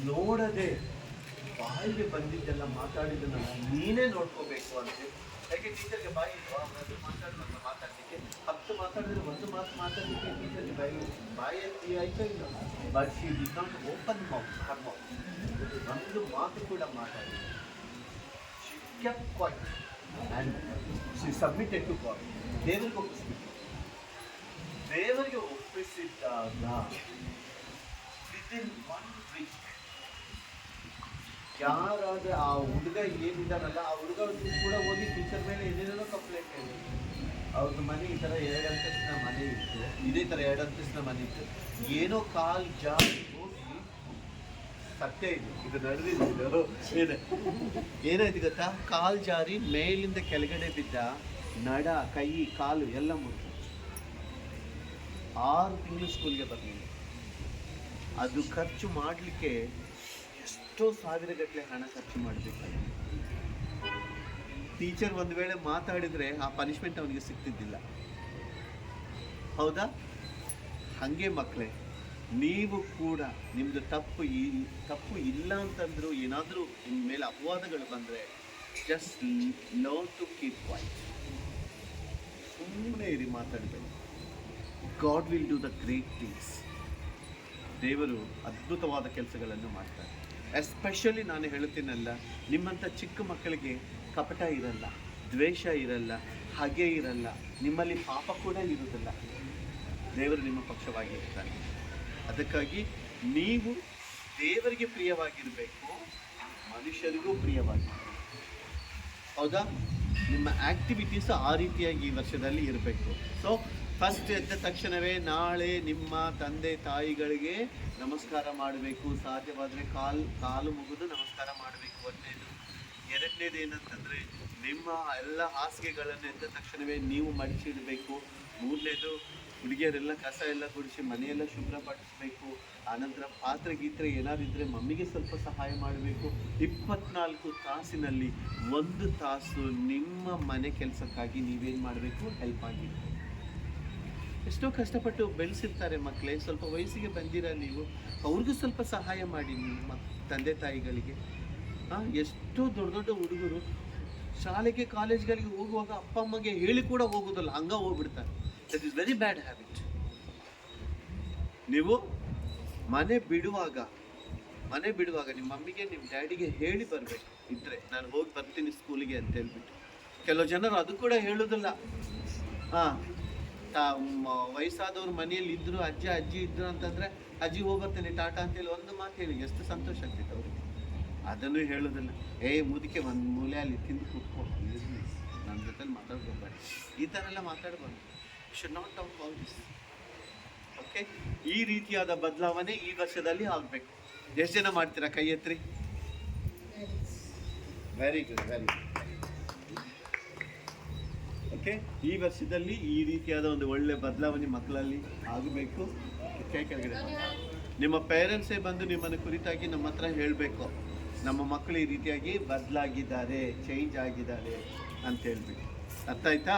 ನೋಡದೆ ಬಾಯಿಗೆ ಬಂದಿದ್ದೆಲ್ಲ ಮಾತಾಡಿದ್ದನ್ನ ನೀನೇ ನೋಡ್ಕೋಬೇಕು ಅಂತ. ಯಾಕೆ ಟೀಚರ್ಗೆ ಬಾಯಿ ಇಲ್ವಾ, ಮಾತಾಡಲಿಕ್ಕೆ 10 ಮಾತಾಡಿದ್ರೆ ಒಂದು ಮಾತು ಮಾತಾಡಲಿಕ್ಕೆ ಟೀಚರ್ಗೆ ಬಾಯಿ ಆಯ್ತಾ ಇಲ್ಲ. But she did not open her mouth. ಒಂದು ಮಾತು ಕೂಡ ಮಾತಾಡಿ. She kept quiet and she submitted to God. ದೇವರಿಗೆ ಒಪ್ಪಿಸಿದ್ದಾಗ ವಿದಿನ್ 1 ವೀಕ್ ಯಾರಾದ್ರೆ ಆ ಹುಡುಗ ಏನಿದ್ದಾನಲ್ಲ, ಆ ಹುಡುಗ ಕೂಡ ಹೋಗಿ ಟೀಚರ್ ಮೇಲೆ ಏನೇನೋ ಕಂಪ್ಲೇಂಟ್ ಹೇಳಿ, ಅವ್ರದ್ದು ಮನೆ ಈ ಥರ 2 ಅಂತಸ್ತಿನ ಮನೆ ಇತ್ತು, ಇದೇ ಥರ 2 ಅಂತಸ್ತಿನ ಮನೆ ಇತ್ತು, ಏನೋ ಕಾಲ್ ಜಾರಿ ಹೋಗಿ ಸತ್ಯ ಇದು ನಡೆದಿದ್ದು ಏನಾಯ್ತು ಗೊತ್ತಾ, ಕಾಲ್ ಜಾರಿ ಮೇಲಿಂದ ಕೆಳಗಡೆ ಬಿದ್ದ, ನಡ ಕೈ ಕಾಲು ಎಲ್ಲ ಮುಟ್ಟು. 6 ತಿಂಗಳು ಸ್ಕೂಲ್ಗೆ ಬರಲಿಲ್ಲ. ಅದು ಖರ್ಚು ಮಾಡಲಿಕ್ಕೆ ಎಷ್ಟೋ ಸಾವಿರಗಟ್ಟಲೆ ಹಣ ಖರ್ಚು ಮಾಡಬೇಕಾಗಿದೆ. ಟೀಚರ್ ಒಂದು ವೇಳೆ ಮಾತಾಡಿದರೆ ಆ ಪನಿಷ್ಮೆಂಟ್ ಅವನಿಗೆ ಸಿಗ್ತಿದ್ದಿಲ್ಲ. ಹೌದಾ? ಹಾಗೆ ಮಕ್ಕಳೇ, ನೀವು ಕೂಡ ನಿಮ್ಮದು ತಪ್ಪು ಇಲ್ಲ ಅಂತಂದರೂ, ಏನಾದರೂ ನಿಮ್ಮ ಮೇಲೆ ಅಪವಾದಗಳು ಬಂದರೆ, just learn to keep quiet. ಸುಮ್ಮನೆ ಇರಿ, ಮಾತಾಡಬೇಡಿ. God will do the great things. ದೇವರು ಅದ್ಭುತವಾದ ಕೆಲಸಗಳನ್ನು ಮಾಡ್ತಾರೆ. ಎಸ್ಪೆಷಲಿ ನಾನು ಹೇಳ್ತೀನಲ್ಲ, ನಿಮ್ಮಂಥ ಚಿಕ್ಕ ಮಕ್ಕಳಿಗೆ ಕಪಟ ಇರಲ್ಲ, ದ್ವೇಷ ಇರಲ್ಲ, ಹಾಗೆ ಇರಲ್ಲ, ನಿಮ್ಮಲ್ಲಿ ಪಾಪ ಕೂಡ ಇರುವುದಿಲ್ಲ. ದೇವರು ನಿಮ್ಮ ಪಕ್ಷವಾಗಿ ಇರ್ತಾನೆ. ಅದಕ್ಕಾಗಿ ನೀವು ದೇವರಿಗೆ ಪ್ರಿಯವಾಗಿರಬೇಕು, ಮನುಷ್ಯರಿಗೂ ಪ್ರಿಯವಾಗಿರಬೇಕು. ಹೌದಾ? ನಿಮ್ಮ ಆ್ಯಕ್ಟಿವಿಟೀಸ್ ಆ ರೀತಿಯಾಗಿ ಈ ವರ್ಷದಲ್ಲಿ ಇರಬೇಕು. ಸೊ ಫಸ್ಟ್ ಎದ್ದ ತಕ್ಷಣವೇ ನಾಳೆ ನಿಮ್ಮ ತಂದೆ ತಾಯಿಗಳಿಗೆ ನಮಸ್ಕಾರ ಮಾಡಬೇಕು. ಸಾಧ್ಯವಾದರೆ ಕಾಲು ಮುಗಿದು ನಮಸ್ಕಾರ ಮಾಡಬೇಕು. 1ನೇದು. 2ನೇದು ಏನಂತಂದರೆ, ನಿಮ್ಮ ಎಲ್ಲ ಹಾಸಿಗೆಗಳನ್ನು ಎದ್ದ ತಕ್ಷಣವೇ ನೀವು ಮಡಿಚಿಡಬೇಕು. 3ನೇದು, ಹುಡುಗಿಯರೆಲ್ಲ ಕಸ ಎಲ್ಲ ಗುಡಿಸಿ ಮನೆಯೆಲ್ಲ ಶುಭ್ರಪಡಿಸಬೇಕು. ಆನಂತರ ಪಾತ್ರೆ ಗೀತ್ರೆ ಏನಾದ್ರು ಇದ್ದರೆ ಮಮ್ಮಿಗೆ ಸ್ವಲ್ಪ ಸಹಾಯ ಮಾಡಬೇಕು. 24 ತಾಸಿನಲ್ಲಿ 1 ತಾಸು ನಿಮ್ಮ ಮನೆ ಕೆಲಸಕ್ಕಾಗಿ ನೀವೇನು ಮಾಡಬೇಕು, ಹೆಲ್ಪ್ ಆಗಿರಬೇಕು. ಎಷ್ಟೋ ಕಷ್ಟಪಟ್ಟು ಬೆಳೆಸಿರ್ತಾರೆ ಮಕ್ಕಳೇ. ಸ್ವಲ್ಪ ವಯಸ್ಸಿಗೆ ಬಂದಿರ ನೀವು, ಅವ್ರಿಗೂ ಸ್ವಲ್ಪ ಸಹಾಯ ಮಾಡಿ ನಿಮ್ಮ ತಂದೆ ತಾಯಿಗಳಿಗೆ. ಎಷ್ಟೋ ದೊಡ್ಡ ದೊಡ್ಡ ಹುಡುಗರು ಶಾಲೆಗೆ ಕಾಲೇಜ್ಗಳಿಗೆ ಹೋಗುವಾಗ ಅಪ್ಪ ಅಮ್ಮಗೆ ಹೇಳಿ ಕೂಡ ಹೋಗೋದಲ್ಲ, ಹಂಗ ಹೋಗ್ಬಿಡ್ತಾರೆ. That is very bad habit. ನೀವು ಮನೆ ಬಿಡುವಾಗ ನಿಮ್ಮ ಮಮ್ಮಿಗೆ ನಿಮ್ಮ ಡ್ಯಾಡಿಗೆ ಹೇಳಿ ಬರಬೇಕು. ಇದ್ರೆ ನಾನು ಹೋಗಿ ಬರ್ತೀನಿ ಸ್ಕೂಲಿಗೆ ಅಂತ ಹೇಳ್ಬಿಟ್ಟು. ಕೆಲವು ಜನರು ಅದು ಕೂಡ ಹೇಳೋದಿಲ್ಲ. ವಯಸ್ಸಾದವ್ರು ಮನೆಯಲ್ಲಿ ಇದ್ರು, ಅಜ್ಜಿ ಇದ್ರು ಅಂತಂದ್ರೆ ಅಜ್ಜಿ ಹೋಗ್ಬರ್ತೇನೆ ಟಾಟಾ ಅಂತೇಳಿ ಒಂದು ಮಾತು ಹೇಳಿ ಎಷ್ಟು ಸಂತೋಷ ಆಗ್ತಿತ್ತು ಅವ್ರಿಗೆ. ಅದನ್ನು ಹೇಳೋದಿಲ್ಲ. ಮುದುಕೆ ಒಂದು ಮೂಲೆಯಲ್ಲಿ ತಿಂದು ಕೂತ್ಕೊ, ನನ್ನ ಜೊತೆಲಿ ಮಾತಾಡ್ಕೋಬೇಡ, ಈ ಥರ ಎಲ್ಲ ಮಾತಾಡ್ಬಾರ್ದು. Should not talk all this. Okay, ಈ ರೀತಿಯಾದ ಬದಲಾವಣೆ ಈ ವರ್ಷದಲ್ಲಿ ಆಗಬೇಕು. ಎಷ್ಟು ಜನ ಮಾಡ್ತೀರಾ? ಕೈ ಎತ್ರಿ. Very good, very good. Okay, ಈ ವರ್ಷದಲ್ಲಿ ಈ ರೀತಿಯಾದ ಒಂದು ಒಳ್ಳೆ ಬದಲಾವಣೆ ಮಕ್ಕಳಲ್ಲಿ ಆಗಬೇಕು. ಕೈ ಕೆಳಗಡೆ ನಿಮ್ಮ ಪೇರೆಂಟ್ಸೇ ಬಂದು ನಿಮ್ಮನ್ನು ಕುರಿತಾಗಿ ನಮ್ಮ ಹತ್ರ ಹೇಳಬೇಕು, ನಮ್ಮ ಮಕ್ಕಳು ಈ ರೀತಿಯಾಗಿ ಬದಲಾಗಿದ್ದಾರೆ, ಚೇಂಜ್ ಆಗಿದ್ದಾರೆ ಅಂತ ಹೇಳ್ಬಿಟ್ಟು. ಅರ್ಥ ಆಯ್ತಾ?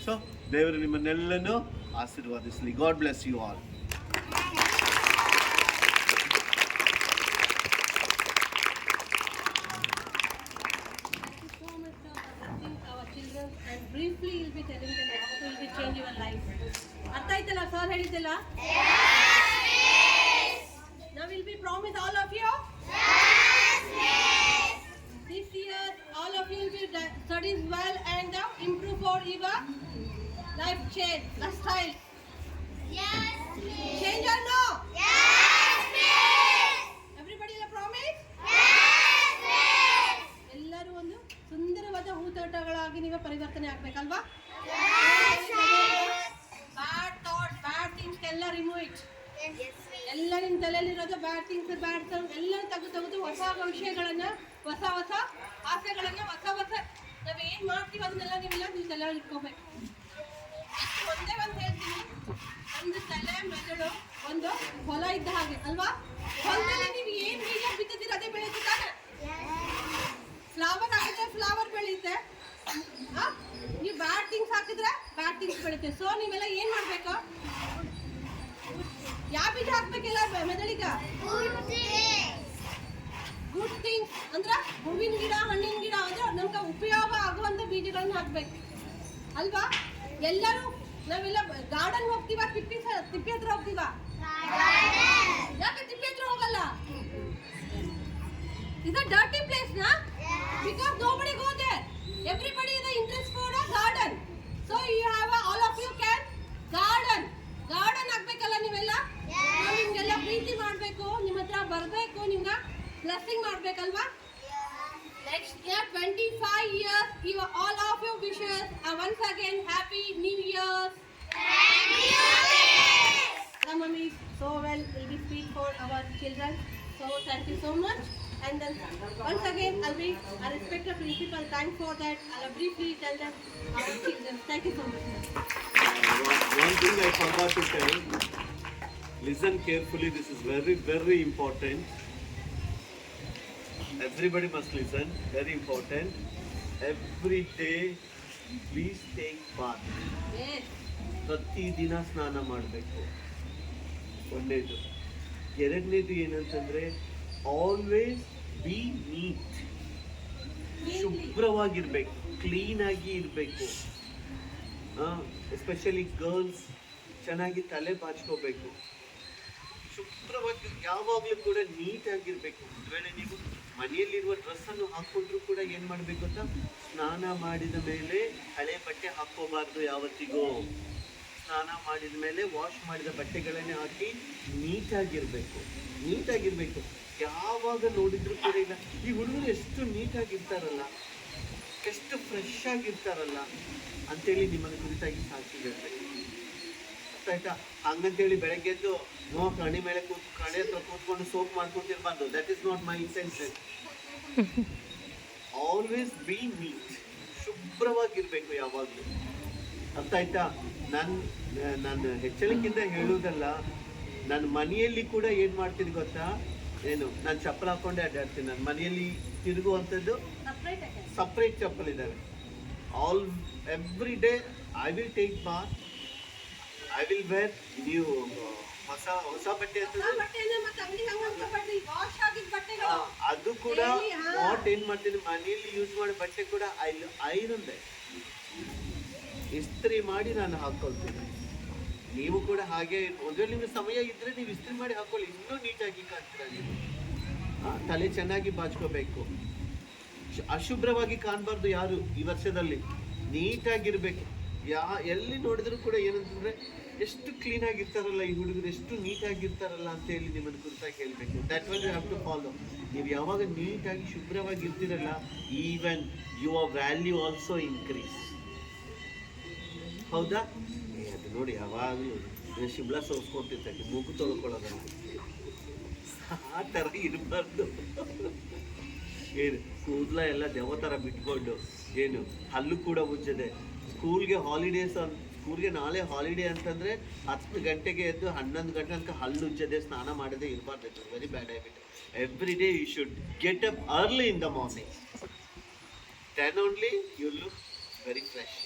ಸೊ ದೇವರು ನಿಮ್ಮನ್ನೆಲ್ಲನೂ ಆಶೀರ್ವಾದಿಸಲಿ. God bless you all. And briefly you'll be telling them how it will be change your life. ಅರ್ಥ ಆಯ್ತಲ್ಲ ಸರ್ ಹೇಳಿದ್ದೆಲ್ಲ? Now will be promise all of you? This year all of you will be studies well and improve for your life change, lifestyle. Yes, please. Change or no? Yes, please. Everybody will promise? Yes, please. ಎಲ್ಲರೂ ಒಂದು ಸುಂದರವಾದ ಹೂತೋಟಗಳಾಗಿ ನೀವು ಪರಿವರ್ತನೆ ಆಗ್ಬೇಕಲ್ವಾ? ಬ್ಯಾಡ್ thoughts, bad things ಎಲ್ಲ remove it. ಎಲ್ಲ ನಿಮ್ಮ ತಲೆಯಲ್ಲಿರೋದು bad things, ಬ್ಯಾಡ್ thoughts ಎಲ್ಲ ತೆಗೆದು ಹೊಸ ವಿಷಯಗಳನ್ನ, ಹೊಸ ಆಸೆಗಳನ್ನ, ಹೊಸ ನಾವು ಏನು ಮಾಡ್ತೀವಿ ಅದನ್ನೆಲ್ಲ ನೀವು ತಲೆ ಇಟ್ಕೋಬೇಕು. ಒಂದೇ ಒಂದು ಹೇಳ್ತೀನಿ, ಒಂದು ತಲೆ ಮೆದುಳು ಒಂದು ಹೊಲ ಇದ್ದ ಹಾಗೆ ಅಲ್ವಾ? ಹೊಲದಲ್ಲಿ ನೀವು ಏನು ಬೀಜ ಬಿತ್ತಿದ್ದೀರ ಅದೇ ಬೆಳೀತಿದ್ದಾನೆ. ಫ್ಲವರ್ ಹಾಕಿದ್ರೆ ಫ್ಲವರ್ ಬೆಳೆಯುತ್ತೆ. ನೀವು ಬ್ಯಾಡ್ ಥಿಂಗ್ಸ್ ಹಾಕಿದ್ರೆ ಬ್ಯಾಡ್ ಥಿಂಗ್ಸ್ ಬೆಳೆಯುತ್ತೆ. ಸೊ ನೀವೆಲ್ಲ ಏನು ಮಾಡಬೇಕು? ಯಾವ ಬೀಜ ಹಾಕ್ಬೇಕಿಲ್ಲ ಮೆದುಳಿಗ? ಗುಡ್ ಥಿಂಗ್ಸ್ ಅಂದ್ರೆ ಹೂವಿನ ಗಿಡ, ಹಣ್ಣಿನ ಗಿಡ ಅಂದ್ರೆ ನಮ್ಗೆ ಉಪಯೋಗ ಆಗುವಂಥ ಬೀಜಗಳನ್ನ ಹಾಕ್ಬೇಕು ಅಲ್ವಾ? ಎಲ್ಲರೂ ನಾವೆಲ್ಲ ಗಾರ್ಡನ್ ಹೋಗ್ತೀವ, ತಿಪ್ಪೆ ಹತ್ರ ಹೋಗ್ತೀವ. ಯಾಕೆ ತಿಪ್ಪೆ ಹತ್ರ ಹೋಗಲ್ಲ? Is a dirty place, na? Because nobody go there. Everybody is interest for a garden. So you have all of you can garden ಆಗ್ಬೇಕಲ್ಲ ನೀವೆಲ್ಲ? ನಿಮ್ಗೆಲ್ಲ ಪ್ರೀತಿ ಮಾಡಬೇಕು, ನಿಮ್ಮ ಹತ್ರ ಬರಬೇಕು, ನಿಮ್ಗೆ blessing ಮಾಡ್ಬೇಕಲ್ವಾ? Next year 25 years, you all of you wishes once again happy new year. Thank you. Mummy so well will be speak for our children. So thank you so much. And then once again I'll be a respected principal. Thanks for that. I'll briefly tell them our children. Thank you so much. One thing I forgot to tell. Listen carefully. This is very, very important. Everybody must listen. Very important. Every day, please take bath. Yes. ಪ್ರತಿ ದಿನ ಸ್ನಾನ ಮಾಡಬೇಕು. ಒಂದನೇದು. ಎರಡನೇದು ಏನಂತಂದ್ರೆ always be neat. ಶುಭ್ರವಾಗಿರ್ಬೇಕು, clean ಆಗಿ ಇರಬೇಕು. Especially girls ಚೆನ್ನಾಗಿ ತಲೆ ಬಾಚ್ಕೋಬೇಕು, ಶುಭ್ರವಾಗಿ ಯಾವಾಗಲೂ ಕೂಡ ನೀಟಾಗಿರ್ಬೇಕು. ಒಂದು ವೇಳೆ ನೀವು ಮನೆಯಲ್ಲಿರುವ ಡ್ರೆಸ್ಸನ್ನು ಹಾಕ್ಕೊಂಡ್ರೂ ಕೂಡ ಏನು ಮಾಡಬೇಕು ಗೊತ್ತಾ? ಸ್ನಾನ ಮಾಡಿದ ಮೇಲೆ ಹಳೆ ಬಟ್ಟೆ ಹಾಕ್ಕೋಬಾರ್ದು ಯಾವತ್ತಿಗೂ. ಸ್ನಾನ ಮಾಡಿದ ಮೇಲೆ ವಾಶ್ ಮಾಡಿದ ಬಟ್ಟೆಗಳನ್ನೇ ಹಾಕಿ ನೀಟಾಗಿರಬೇಕು. ಯಾವಾಗ ನೋಡಿದ್ರು ಕೂಡ ಇಲ್ಲ, ಈ ಹುಡುಗರು ಎಷ್ಟು ನೀಟಾಗಿರ್ತಾರಲ್ಲ, ಎಷ್ಟು ಫ್ರೆಶ್ ಆಗಿರ್ತಾರಲ್ಲ ಅಂತೇಳಿ ನಿಮ್ಮನ್ನು ಕುರಿತಾಗಿ ಸಾಕ್ಷಿ ಹೇಳ್ಬೇಕು. ಆಯ್ತಾ? ಹಂಗಂತೇಳಿ ಬೆಳಗ್ಗೆದ್ದು ಕಣಿ ಮೇಲೆ ಕಣಿ ಹತ್ರ ಕೂತ್ಕೊಂಡು ಸೋಪ್ ಮಾಡ್ಕೊತಿರ್ಬಾರ್ದು. That is not my intention. Always be neat. ಶುಭ್ರವಾಗಿರ್ಬೇಕು ಯಾವಾಗಲೂ. ಅರ್ಥ ಆಯ್ತಾ? ನಾನು ಹೆಚ್ಚಳಕ್ಕಿಂತ ಹೇಳುವುದಲ್ಲ, ನನ್ನ ಮನೆಯಲ್ಲಿ ಕೂಡ ಏನು ಮಾಡ್ತೀನಿ ಗೊತ್ತಾ? ನಾನು ಚಪ್ಪಲ್ ಹಾಕೊಂಡೆ ಅಡ್ಡಾಡ್ತೀನಿ. ನನ್ನ ಮನೆಯಲ್ಲಿ ತಿರುಗುವಂಥದ್ದು ಸಪ್ರೇಟ್ ಚಪ್ಪಲ್ ಇದ್ದಾವೆ. Every day I will take bath. I will wear ನೀವು ಹೊಸ ಹೊಸ ಬಟ್ಟೆ ಹೊಸ ಅಂತಂದ್ರೆ ಬಟ್ಟೆನ ಮತ್ತೆ ಅಂಗಡಿಗೆ ಹಂಗ್ ಅನ್ಕೋಬೇಡ್ರಿ, ವಾಶ್ ಆಗಿದ್ ಬಟ್ಟೆಗಳು. ಅದು ಕೂಡ Daily, ಹಾ. ವಾಟ್ ಏನ್ ಮಾಡ್ತೀನಿ ಮನೆಯಲ್ಲಿ ಯೂಸ್ ಮಾಡೋ ಬಟ್ಟೆ ಕೂಡ ಐರನ್ ಇಸ್ತ್ರಿ ಮಾಡಿ ನಾನು ಹಾಕೊಳ್ತೀನಿ. ನೀವು ಕೂಡ ಹಾಗೆ ಒಂದ್ ವೇಳೆ ನಿಮ್ಗೆ ಸಮಯ ಇದ್ರೆ ನೀವು ಇಸ್ತ್ರಿ ಮಾಡಿ ಹಾಕೊಳ್ಳಿ, ಇನ್ನೂ ನೀಟಾಗಿ ಕಾಣ್ತೀರ ನೀವು. ತಲೆ ಚೆನ್ನಾಗಿ ಬಾಚ್ಕೋಬೇಕು, ಅಶುಭ್ರವಾಗಿ ಕಾಣಬಾರ್ದು ಯಾರು ಈ ವರ್ಷದಲ್ಲಿ, ನೀಟಾಗಿರ್ಬೇಕು. ಎಲ್ಲಿ ನೋಡಿದ್ರು ಕೂಡ ಏನಂತಂದ್ರೆ ಎಷ್ಟು ಕ್ಲೀನ್ ಆಗಿರ್ತಾರಲ್ಲ ಈ ಹುಡುಗರು, ಎಷ್ಟು ನೀಟಾಗಿರ್ತಾರಲ್ಲ ಅಂತ ಹೇಳಿ ನಿಮ್ಮನ್ನು ಕುರಿತಾಗಿ ಹೇಳ್ಬೇಕು. That will you have to follow. ನೀವು ಯಾವಾಗ ನೀಟಾಗಿ ಶುಭ್ರವಾಗಿ ಇರ್ತೀರಲ್ಲ, even your value also increase. ಹೌದಾ? ಅದು ನೋಡಿ ಯಾವಾಗಲೂ ಶಿಮ್ಲಾ ಸೋಸ್ಕೊತಿರ್ತಾರೆ, ಮೂಗು ತೊಳ್ಕೊಳ್ಳೋದಲ್ಲ, ಆ ಥರ ಇರಬಾರ್ದು. ಏನು ಕೂದಲ ಎಲ್ಲ ದೆವ್ವ ಥರ ಬಿಟ್ಕೊಂಡು, ಏನು ಹಲ್ಲು ಕೂಡ ಉಜ್ಜದೆ. ಸ್ಕೂಲ್ಗೆ ನಾಳೆ ಹಾಲಿಡೇ ಅಂತಂದರೆ 10 ಗಂಟೆಗೆ ಎದ್ದು 11 ಗಂಟೆ ತನಕ ಹಲ್ಲು ಉಜ್ಜದೆ, ಸ್ನಾನ ಮಾಡದೆ ಇರಬಾರ್ದು. It's very bad habit. Every day you should get up early in the morning, then only you look very fresh.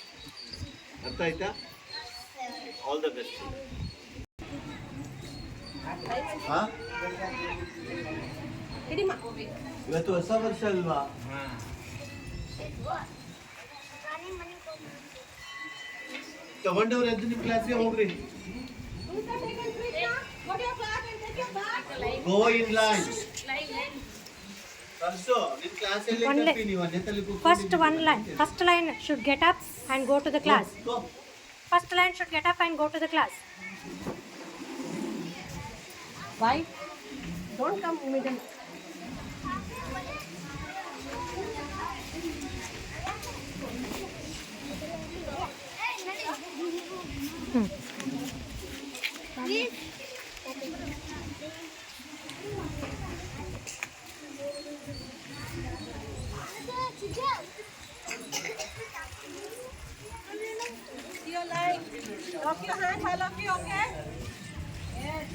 ಅರ್ಥ ಆಯ್ತಾ? All the best. ಹಾಂ, ಹಿಡಿಮ. ಇವತ್ತು ಹೊಸ ವರ್ಷ ಅಲ್ವಾ? ತಗೊಂಡವ್ರು ಎದ್ದು ನಿಮ್ಮ ಕ್ಲಾಸ್ಗೆ ಹೋಗ್ರಿ. ಗೋ ಇನ್ ಲೈನ್. ಕರ್ಸು ನಿನ್ನ ಕ್ಲಾಸಲ್ಲಿ ಕರ್ಸಿ, ನೀವು ಅನ್ಯತಲ್ಲಿ First line should get up and go to the class. First line should get up and go to the class. Why? Don't come middle. Your line. Lock your hand, all of you, okay? Yes.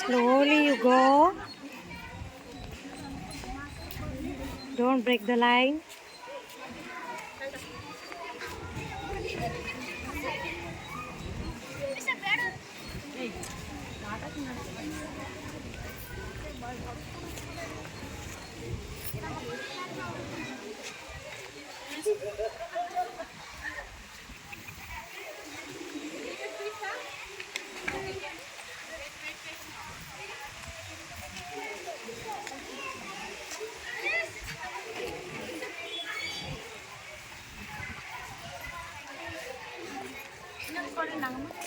Slowly you go. Don't break the line. Nangamma.